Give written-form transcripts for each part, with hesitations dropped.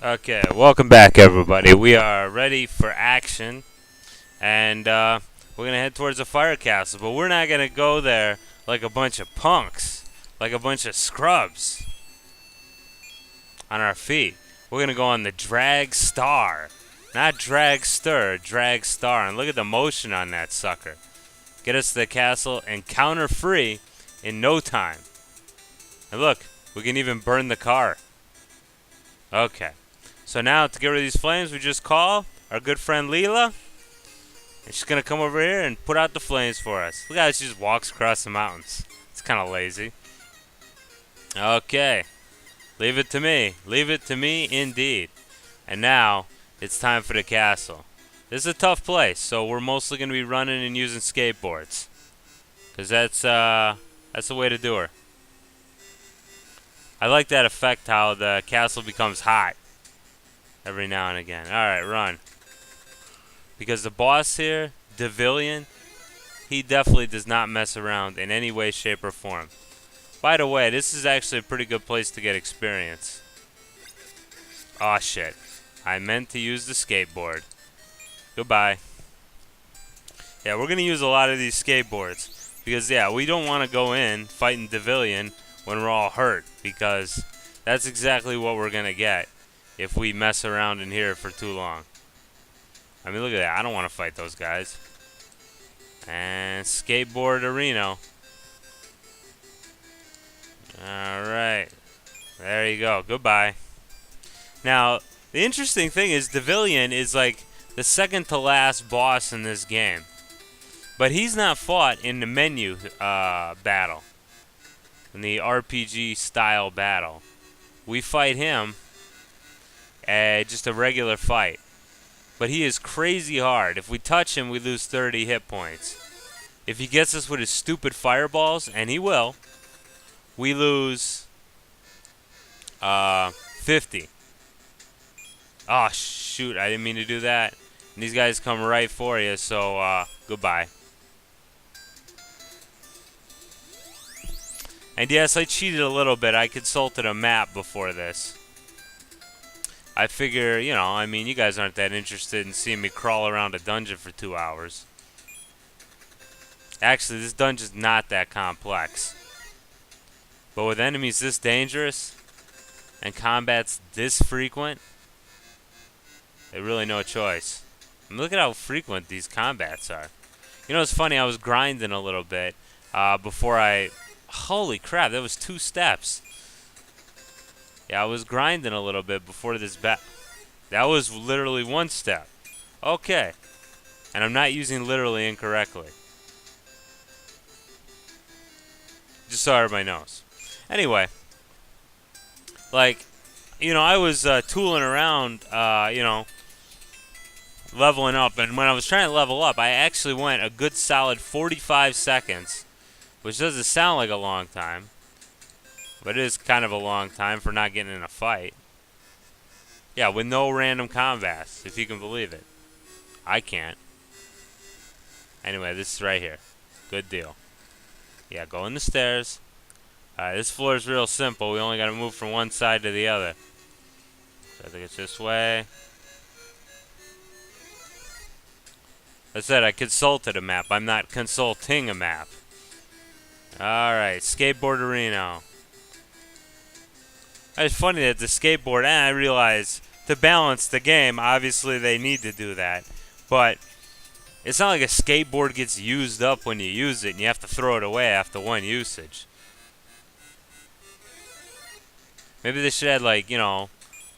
Okay, welcome back, everybody. We are ready for action, and we're gonna head towards the fire castle. But we're not gonna go there like a bunch of punks, like a bunch of scrubs on our feet. We're gonna go on the Drag Star, not Dragster, Drag Star. And look at the motion on that sucker. Get us to the castle encounter free in no time. And look, we can even burn the car. Okay. So now, to get rid of these flames, we just call our good friend Leela. And she's going to come over here and put out the flames for us. Look how she just walks across the mountains. It's kind of lazy. Okay. Leave it to me. Leave it to me indeed. And now, it's time for the castle. This is a tough place, so we're mostly going to be running and using skateboards. Because that's the way to do her. I like that effect, how the castle becomes hot every now and again. Alright, run. Because the boss here, Devillian, he definitely does not mess around in any way, shape, or form. By the way, this is actually a pretty good place to get experience. Aw, shit. I meant to use the skateboard. Goodbye. Yeah, we're going to use a lot of these skateboards. Because, yeah, we don't want to go in fighting Devillian when we're all hurt. Because that's exactly what we're going to get if we mess around in here for too long. I mean, look at that. I don't want to fight those guys. And skateboard arena. Alright. There you go. Goodbye. Now, the interesting thing is Devillian is like the second to last boss in this game. But he's not fought in the menu battle. In the RPG style battle. We fight him just a regular fight. But he is crazy hard. If we touch him, we lose 30 hit points. If he gets us with his stupid fireballs, and he will, we lose 50. Oh, shoot. I didn't mean to do that. And these guys come right for you, so goodbye. And yes, I cheated a little bit. I consulted a map before this. I figure, you know, I mean, you guys aren't that interested in seeing me crawl around a dungeon for 2 hours. Actually, this dungeon's not that complex. But with enemies this dangerous and combats this frequent, there's really no choice. I mean, look at how frequent these combats are. You know, it's funny, I was grinding a little bit before I... Holy crap, that was 2 steps. Yeah, I was grinding a little bit before this That was literally 1 step. Okay. And I'm not using literally incorrectly. Just so everybody knows. Anyway. Like, you know, I was tooling around, you know, leveling up. And when I was trying to level up, I actually went a good solid 45 seconds. Which doesn't sound like a long time. But it is kind of a long time for not getting in a fight. Yeah, with no random combats, if you can believe it. I can't. Anyway, this is right here. Good deal. Yeah, go in the stairs. This floor is real simple. We only got to move from one side to the other. So I think it's this way. I said I consulted a map. I'm not consulting a map. Alright, skateboard arena. It's funny that the skateboard, and I realize to balance the game, obviously they need to do that. But it's not like a skateboard gets used up when you use it and you have to throw it away after 1 usage. Maybe they should have, like, you know,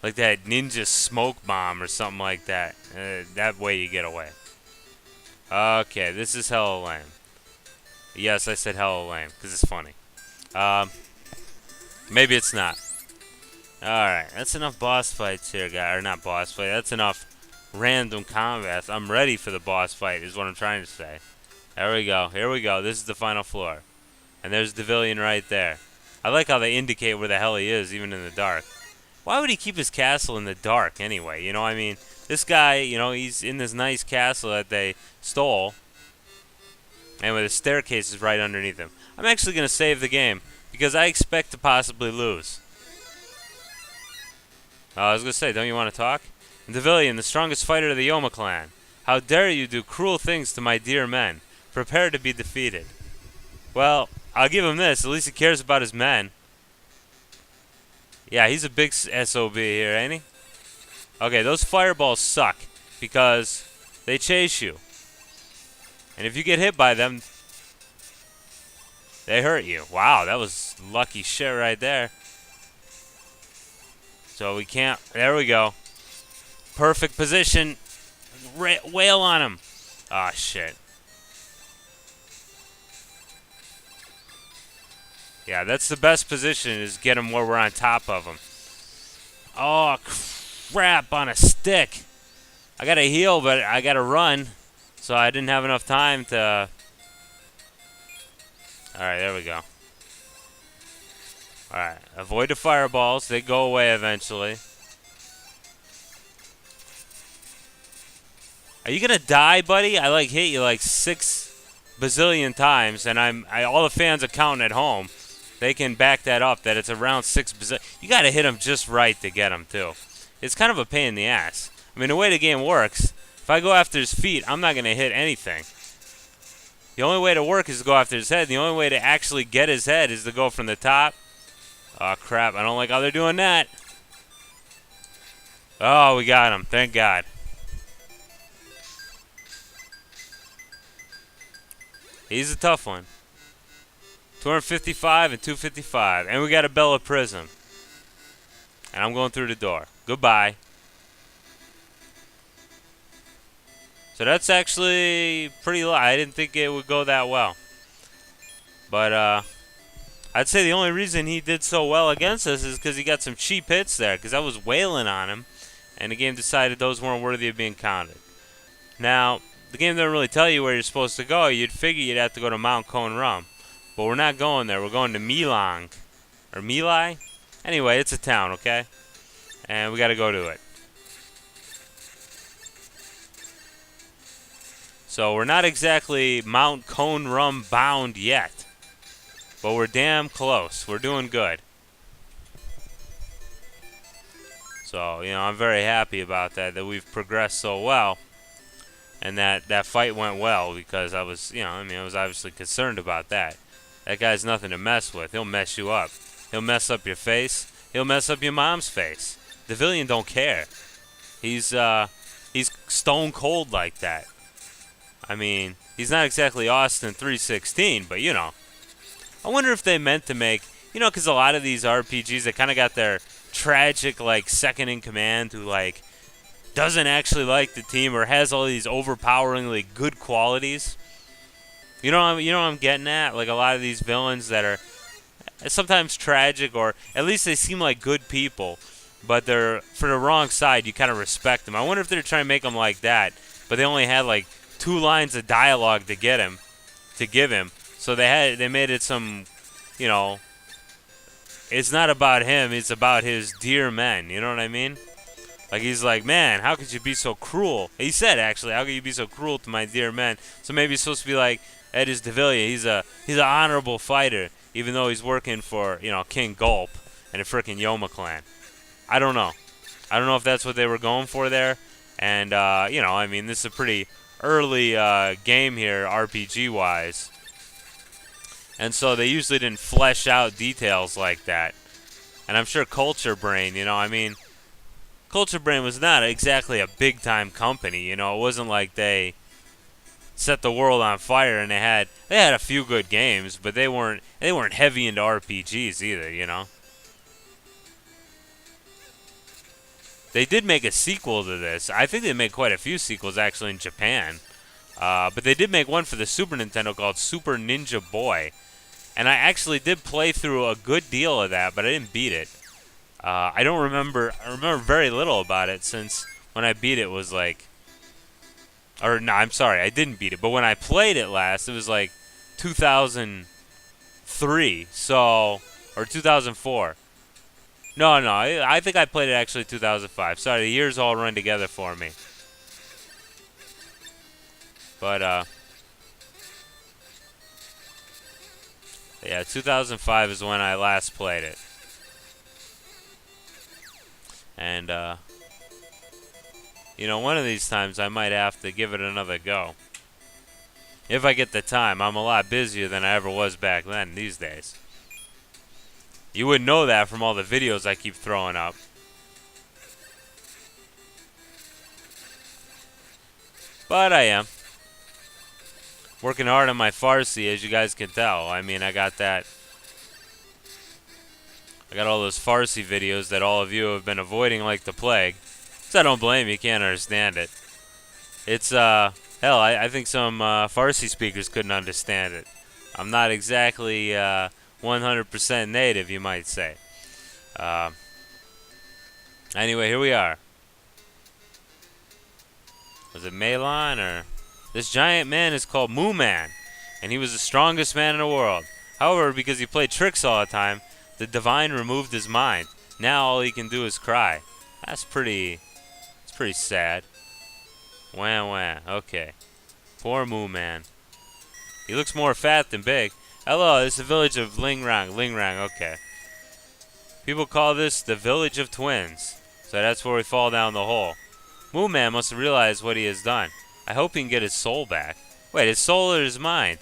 like that ninja smoke bomb or something like that. That way you get away. Okay, this is hella lame. Yes, I said hella lame, because it's funny. Maybe it's not. Alright, that's enough boss fights here, guys. Or not boss fight, that's enough random combats. I'm ready for the boss fight, is what I'm trying to say. There we go, here we go. This is the final floor. And there's Devillian right there. I like how they indicate where the hell he is, even in the dark. Why would he keep his castle in the dark, anyway? You know, I mean, this guy, you know, he's in this nice castle that they stole. And with the staircase is right underneath him. I'm actually going to save the game because I expect to possibly lose. I was going to say, don't you want to talk? Devillian, the strongest fighter of the Yoma clan. How dare you do cruel things to my dear men? Prepare to be defeated. Well, I'll give him this. At least he cares about his men. Yeah, he's a big SOB here, ain't he? Okay, those fireballs suck because they chase you. And if you get hit by them, they hurt you. Wow, that was lucky shit right there. So we can't. There we go. Perfect position. Wail on him. Ah, shit. Yeah, that's the best position, is get him where we're on top of him. Oh, crap, on a stick. I got to heal, but I got to run. So I didn't have enough time to... Alright, there we go. Alright, avoid the fireballs. They go away eventually. Are you going to die, buddy? I, hit you 6 bazillion times, and all the fans are counting at home. They can back that up, that it's around 6 bazillion. You got to hit him just right to get him, too. It's kind of a pain in the ass. I mean, the way the game works, if I go after his feet, I'm not going to hit anything. The only way to work is to go after his head. The only way to actually get his head is to go from the top. Oh, crap. I don't like how they're doing that. Oh, we got him. Thank God. He's a tough one. 255 and 255. And we got a Bella Prism. And I'm going through the door. Goodbye. So that's actually pretty low. I didn't think it would go that well. But I'd say the only reason he did so well against us is because he got some cheap hits there. Because I was wailing on him. And the game decided those weren't worthy of being counted. Now, the game doesn't really tell you where you're supposed to go. You'd figure you'd have to go to Mount Cone Rum. But we're not going there. We're going to Milang. Or Milai? Anyway, it's a town, okay? And we got to go to it. So we're not exactly Mount Cone Rum bound yet. But we're damn close. We're doing good. So, I'm very happy about that we've progressed so well. And that fight went well because I was, I was obviously concerned about that. That guy's nothing to mess with. He'll mess you up. He'll mess up your face. He'll mess up your mom's face. Devillian don't care. He's stone cold like that. I mean, he's not exactly Austin 316, but I wonder if they meant to make, because a lot of these RPGs, they kind of got their tragic, second in command who, doesn't actually like the team or has all these overpoweringly good qualities. You know what I'm getting at? A lot of these villains that are sometimes tragic, or at least they seem like good people, but they're for the wrong side. You kind of respect them. I wonder if they're trying to make them like that, but they only had 2 lines of dialogue to give him. So they made it some, it's not about him. It's about his dear men. You know what I mean? He's like, man, how could you be so cruel? He said, actually, how could you be so cruel to my dear men? So maybe it's supposed to be like Ed is Devillian. He's an honorable fighter, even though he's working for, King Gulp and a frickin' Yoma clan. I don't know. I don't know if that's what they were going for there. And, this is a pretty early game here, RPG-wise. And so they usually didn't flesh out details like that. And I'm sure Culture Brain, Culture Brain was not exactly a big-time company. It wasn't like they set the world on fire and they had a few good games, but they weren't heavy into RPGs either, They did make a sequel to this. I think they made quite a few sequels actually in Japan. But they did make one for the Super Nintendo called Super Ninja Boy. And I actually did play through a good deal of that, but I didn't beat it. I don't remember. I remember very little about it since when I beat it was I'm sorry, I didn't beat it. But when I played it last, it was 2003, or 2004. No, I think I played it actually 2005. Sorry, the years all run together for me. But yeah, 2005 is when I last played it. And, you know, one of these times I might have to give it another go. If I get the time. I'm a lot busier than I ever was back then these days. You wouldn't know that from all the videos I keep throwing up. But I am. Working hard on my Farsi, as you guys can tell. I mean, I got all those Farsi videos that all of you have been avoiding like the plague. So I don't blame you. You can't understand it. It's, hell, I think some Farsi speakers couldn't understand it. I'm not exactly 100% native, you might say. Anyway, here we are. Was it Melon or... This giant man is called Moo Man, and he was the strongest man in the world. However, because he played tricks all the time, the divine removed his mind. Now all he can do is cry. It's pretty sad. Wah wah. Okay. Poor Moo Man. He looks more fat than big. Hello, this is the village of Ling Rang. Ling Rang, okay. People call this the village of twins. So that's where we fall down the hole. Moo Man must have realized what he has done. I hope he can get his soul back. Wait, his soul or his mind?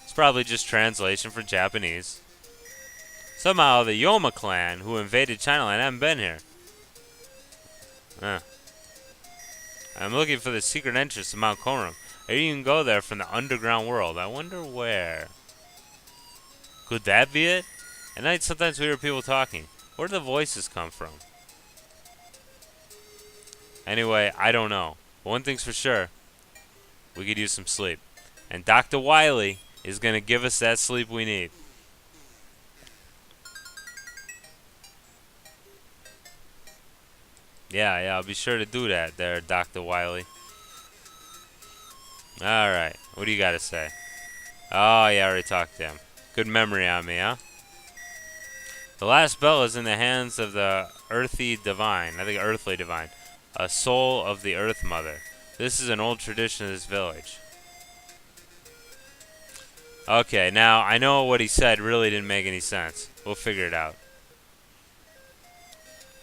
It's probably just translation for Japanese. Somehow the Yoma clan who invaded Chinaland haven't been here. I'm looking for the secret entrance to Mount Konram. Or you can go there from the underground world. I wonder where. Could that be it? At night sometimes we hear people talking. Where do the voices come from? Anyway, I don't know. But one thing's for sure. We could use some sleep. And Dr. Wily is going to give us that sleep we need. Yeah, I'll be sure to do that there, Dr. Wily. Alright, what do you got to say? Oh, yeah, I already talked to him. Good memory on me, huh? The last bell is in the hands of the earthy divine. I think earthly divine. A soul of the Earth Mother. This is an old tradition of this village. Okay, now I know what he said really didn't make any sense. We'll figure it out.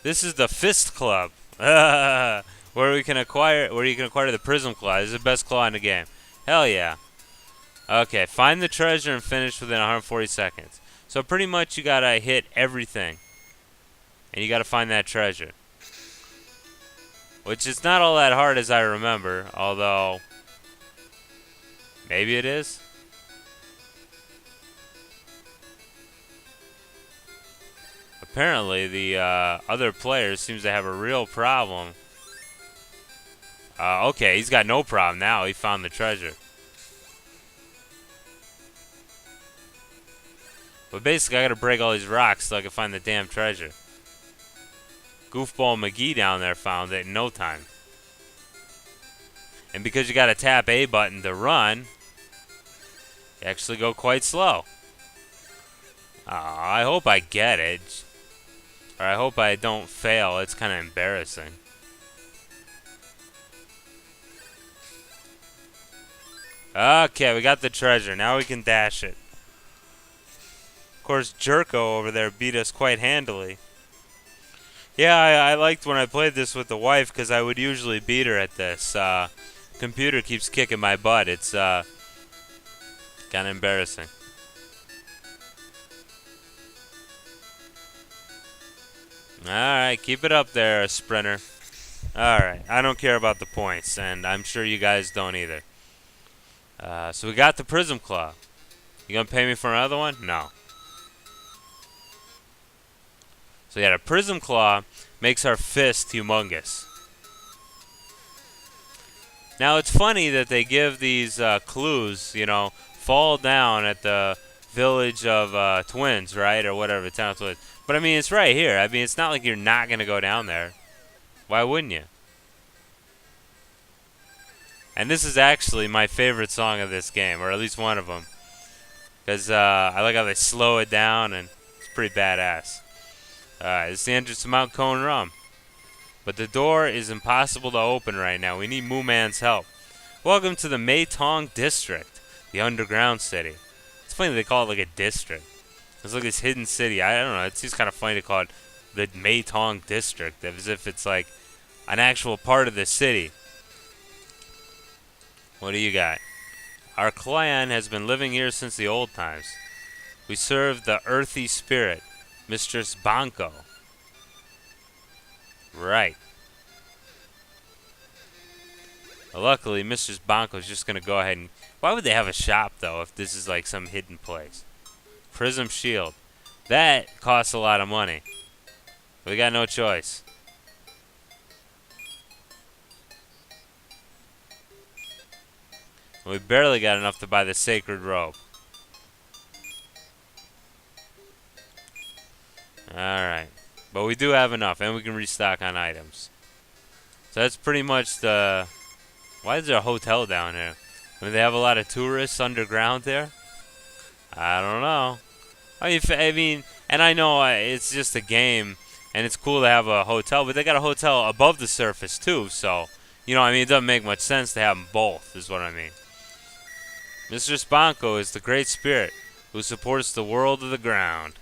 This is the Fist Club, where you can acquire the Prism Claw. This is the best claw in the game. Hell yeah. Okay, find the treasure and finish within 140 seconds. So pretty much you gotta hit everything, and you gotta find that treasure. Which is not all that hard as I remember, although maybe it is. Apparently, the other player seems to have a real problem. Okay, he's got no problem now. He found the treasure. But basically, I gotta break all these rocks so I can find the damn treasure. Goofball McGee down there found it in no time. And because you gotta tap A button to run, you actually go quite slow. I hope I get it. Or I hope I don't fail. It's kind of embarrassing. Okay, we got the treasure. Now we can dash it. Of course, Jerko over there beat us quite handily. Yeah, I liked when I played this with the wife because I would usually beat her at this. Computer keeps kicking my butt. It's kind of embarrassing. Alright, keep it up there, sprinter. Alright, I don't care about the points, and I'm sure you guys don't either. So we got the Prism Claw. You gonna pay me for another one? No. So yeah, the Prism Claw makes our fist humongous. Now it's funny that they give these clues, you know, fall down at the village of twins, right? Or whatever, the town of twins. But I mean, it's right here. I mean, it's not like you're not going to go down there. Why wouldn't you? And this is actually my favorite song of this game, or at least one of them. Because I like how they slow it down, and it's pretty badass. This is the entrance to Mount Konram. But the door is impossible to open right now. We need Moo Man's help. Welcome to the Meitong District, the underground city. It's funny they call it like a district. It's like this hidden city. I don't know. It seems kind of funny to call it the Meitong district, as if it's like an actual part of the city. What do you got? Our clan has been living here since the old times. We serve the earthy spirit, Mistress Banco. Right. Well, luckily, Mistress Banco's just going to go ahead and... Why would they have a shop, though, if this is like some hidden place? Prism Shield. That costs a lot of money. We got no choice. We barely got enough to buy the Sacred Robe. Alright. But we do have enough, and we can restock on items. So that's pretty much the... Why is there a hotel down here? I mean, they have a lot of tourists underground there? I don't know. I mean, and I know it's just a game, and it's cool to have a hotel, but they got a hotel above the surface, too, so... You know, I mean, it doesn't make much sense to have them both, is what I mean. Mistress Banco is the great spirit who supports the world of the ground.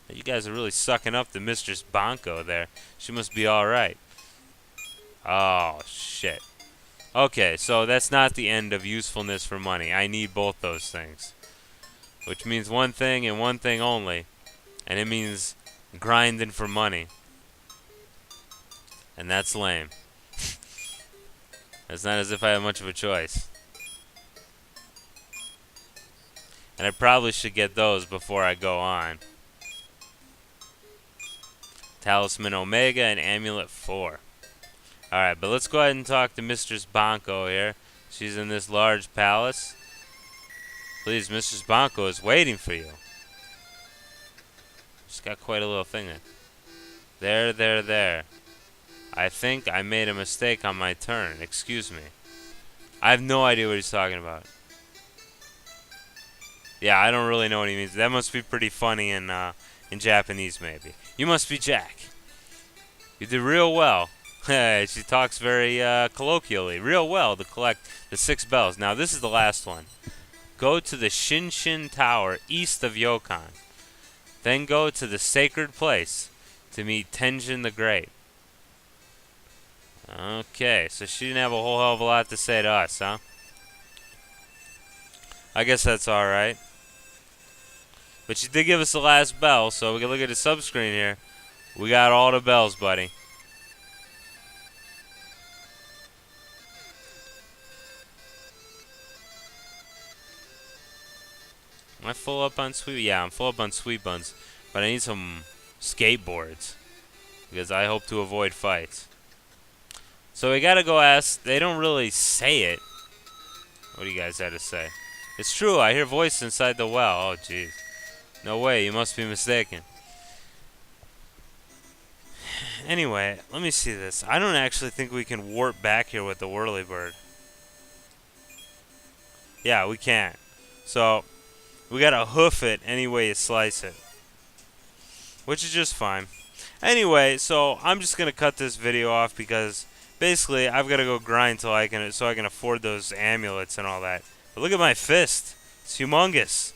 You guys are really sucking up to Mistress Banco there. She must be alright. Oh, shit. Okay, so that's not the end of usefulness for money. I need both those things. Which means one thing and one thing only. And it means grinding for money. And that's lame. It's not as if I have much of a choice. And I probably should get those before I go on. Talisman Omega and Amulet 4. Alright, but let's go ahead and talk to Mistress Banco here. She's in this large palace. Please, Mistress Banco is waiting for you. She's got quite a little thing there. There. I think I made a mistake on my turn. Excuse me. I have no idea what he's talking about. Yeah, I don't really know what he means. That must be pretty funny in Japanese, maybe. You must be Jack. You did real well. She talks very colloquially. Real well to collect the 6 bells. Now, this is the last one. Go to the Shinshin Tower east of Yokan. Then go to the sacred place to meet Tenjin the Great. Okay, so she didn't have a whole hell of a lot to say to us, huh? I guess that's alright. But she did give us the last bell, so we can look at the subscreen here. We got all the bells, buddy. Am I full up on sweet? Yeah, I'm full up on sweet buns. But I need some skateboards. Because I hope to avoid fights. So we gotta go ask. They don't really say it. What do you guys have to say? It's true, I hear voices inside the well. Oh, jeez. No way, you must be mistaken. Anyway, let me see this. I don't actually think we can warp back here with the whirlybird. Yeah, we can't. So, we gotta hoof it any way you slice it. Which is just fine. Anyway, so I'm just gonna cut this video off because basically I've gotta go grind so I can afford those amulets and all that. But look at my fist. It's humongous.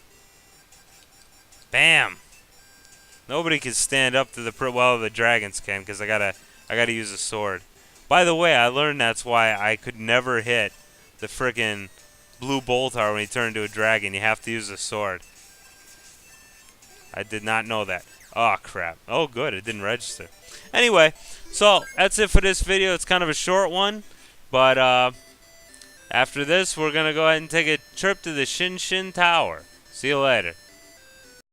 Bam. Nobody can stand up to the dragons can because I gotta use a sword. By the way, I learned that's why I could never hit the frickin' blue Boltar when he turned into a dragon. You have to use a sword. I did not know that. Oh, crap. Oh, good. It didn't register. Anyway, so that's it for this video. It's kind of a short one. But after this, we're going to go ahead and take a trip to the Shinshin Tower. See you later.